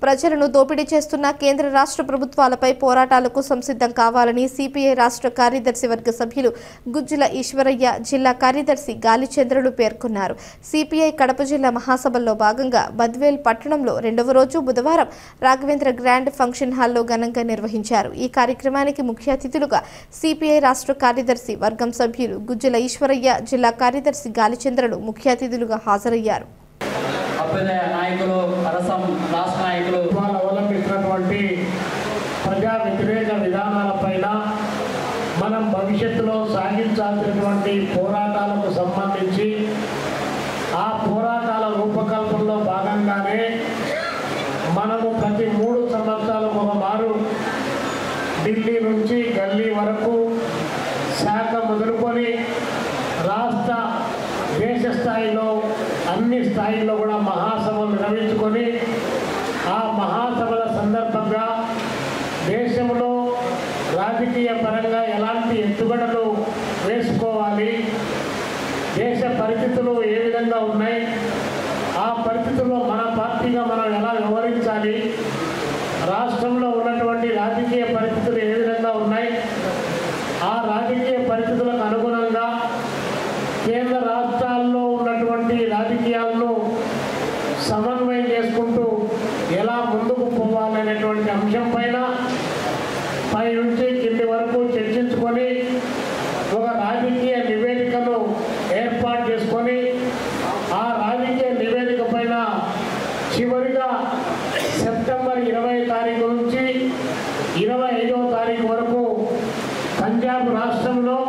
ప్రజలను దోపిడీ చేస్తున్న కేంద్ర రాష్ట్ర ప్రభుత్వాలపై పోరాటాలకు సంసిద్ధం కావాలని సిపిఐ రాష్ట్ర కార్యదర్శి వర్గ సభ్యులు గుజ్జుల ఈశ్వరయ్య, జిల్లా కార్యదర్శి గాలిచంద్రులు పేర్కొన్నారు. సిపిఐ కడప జిల్లా మహాసభల్లో భాగంగా బద్వేల్ పట్టణంలో రెండవ రోజు బుధవారం రాఘవేంద్ర గ్రాండ్ ఫంక్షన్ హాల్లో ఘనంగా నిర్వహించారు. ఈ కార్యక్రమానికి ముఖ్య అతిథులుగా సిపిఐ రాష్ట్ర కార్యదర్శి వర్గం సభ్యులు గుజ్జుల ఈశ్వరయ్య, జిల్లా కార్యదర్శి గాలిచంద్రులు ముఖ్య అతిథులుగా హాజరయ్యారు. అవలంబించినటువంటి ప్రజా వ్యతిరేక విధానాలపైన మనం భవిష్యత్తులో సాగించాల్సినటువంటి పోరాటాలకు సంబంధించి ఆ పోరాటాల రూపకల్పనలో భాగంగానే మనము ప్రతి 3 సంవత్సరాలకు ఒక మారు ఢిల్లీ నుంచి గల్లీ వరకు శాఖ మొదలుకొని రాష్ట్ర దేశ స్థాయిలో అన్ని స్థాయిల్లో కూడా మహాసభలు నిర్వహించుకొని ఆ మహాసభల సందర్భంగా దేశంలో రాజకీయ పరంగా ఎలాంటి ఎత్తుగడలు వేసుకోవాలి, దేశ పరిస్థితులు ఏ విధంగా ఉన్నాయి, ఆ పరిస్థితుల్లో మన పార్టీగా మనం ఎలా వ్యవహరించాలి, రాష్ట్రంలో ఉన్నటువంటి రాజకీయ పరిస్థితులు ఏ విధంగా ఉన్నాయి, ఆ రాజకీయ పరిస్థితులకు అనుగుణంగా కేంద్ర రాష్ట్రాల్లో ఉన్నటువంటి రాజకీయాలను సమన్వయం చేసుకుంటూ ఎలా ముందుకు పోవాలనేటువంటి అంశం పైన పై నుంచి కింది వరకు చర్చించుకొని ఒక రాజకీయ నివేదికను ఏర్పాటు చేసుకొని ఆ రాజకీయ నివేదిక పైన చివరిగా సెప్టెంబర్ 20 తారీఖు నుంచి 25వ తారీఖు వరకు పంజాబ్ రాష్ట్రంలో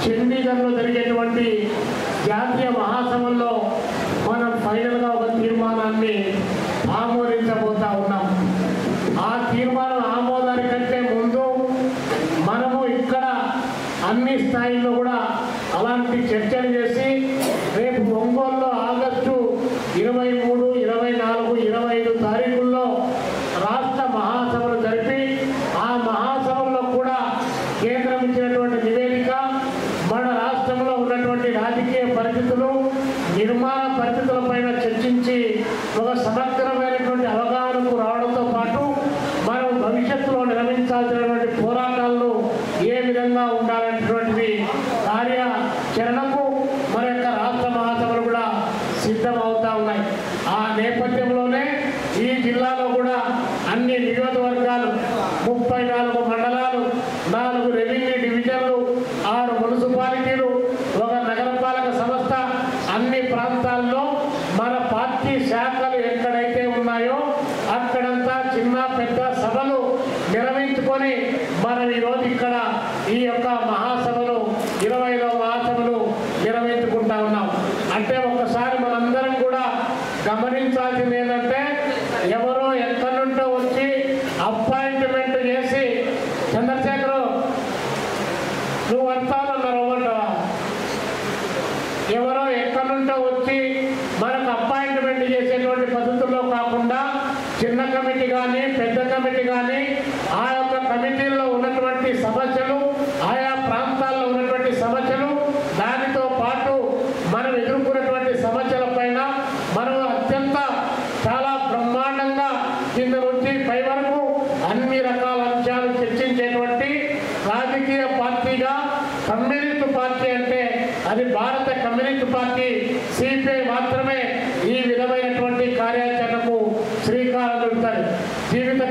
చండీగఢ్లో జరిగేటువంటి జాతీయ మహాసభల్లో మనం ఫైనల్గా ఒక తీర్మానాన్ని ఆమోదించబోతా ఉన్నాం. ఆ తీర్మానం ఆమోదానికంటే ముందు మనము ఇక్కడ అన్ని స్థాయిల్లో కూడా అలాంటి చర్చలు చేసి రేపు ఒంగోలులో ఆగస్టు 23, 24, 25 తారీఖుల్లో రాష్ట్ర మహాసభలు జరిపి ఆ మహాసభల్లో కూడా కేంద్రం ఇచ్చినటువంటి నివేదిక, మన రాష్ట్రంలో ఉన్నటువంటి రాజకీయ పరిస్థితులు, నిర్మాణ పరిస్థితులపైన చర్చించి ఒక సమగ్రమైనటువంటి అవగాహనకు రావడంతో పాటు మనం భవిష్యత్తులో నిర్వహించాల్సినటువంటి పోరాటాలను ఏ విధంగా ఉండాలనేటువంటిది కార్యాచరణకు మన యొక్క రాష్ట్ర మహాసభలు కూడా సిద్ధమవుతా ఉన్నాయి. ఆ నేపథ్యంలోనే ఈ జిల్లాలో కూడా అన్ని నియోజకవర్గాలు, 34 మండలాలు, 4 రెవెన్యూ డివిజన్లు, 6 మున్సిపాలిటీలు, ఒక నగరపాలక సంస్థ, అన్ని ప్రాంతాల్లో మన పార్టీ శాఖలు ఎక్కడైతే ఉన్నాయో అక్కడంతా చిన్న పెద్ద సభలు నిర్వహించుకొని మనం ఈరోజు ఇక్కడ ఈ యొక్క మహాసభలు 20వ మహాసభలు నిర్వహించుకుంటా ఉన్నాం. అంటే ఒకసారి మనందరం కూడా గమనించాల్సింది ఏంటంటే ఎవరో ఎక్కడి నుంటో వచ్చి అపాయింట్మెంట్ చేసి చంద్రశేఖర్ నువ్వు వస్తానన్నారు అవ్వంటావా, ఎవరో ఎక్కడి నుంటో వచ్చి మనకు అపాయింట్మెంట్ చేసేటువంటి పద్ధతుల్లో కాకుండా చిన్న కమిటీ కానీ పెద్ద కమిటీ కానీ ఆ యొక్క కమిటీల్లో ఉన్నటువంటి సమస్యలు, ఆయా ప్రాంతాల్లో ఉన్నటువంటి సమస్యలు, దానితో పాటు మనం ఎదుర్కొన్నటువంటి సమస్యల పైన మనం అత్యంత చాలా బ్రహ్మాండంగా కింద నుంచి పై వరకు అన్ని రకాల అంశాలు చర్చించేటువంటి రాజకీయ పార్టీగా కమ్యూనిస్టు పార్టీ అంటే అది భారత కమ్యూనిస్టు పార్టీ సిపిఐ మాత్రమే ఈ విధమైనటువంటి కార్యాచరణకు శ్రీకారం చుడతారు. జీవిత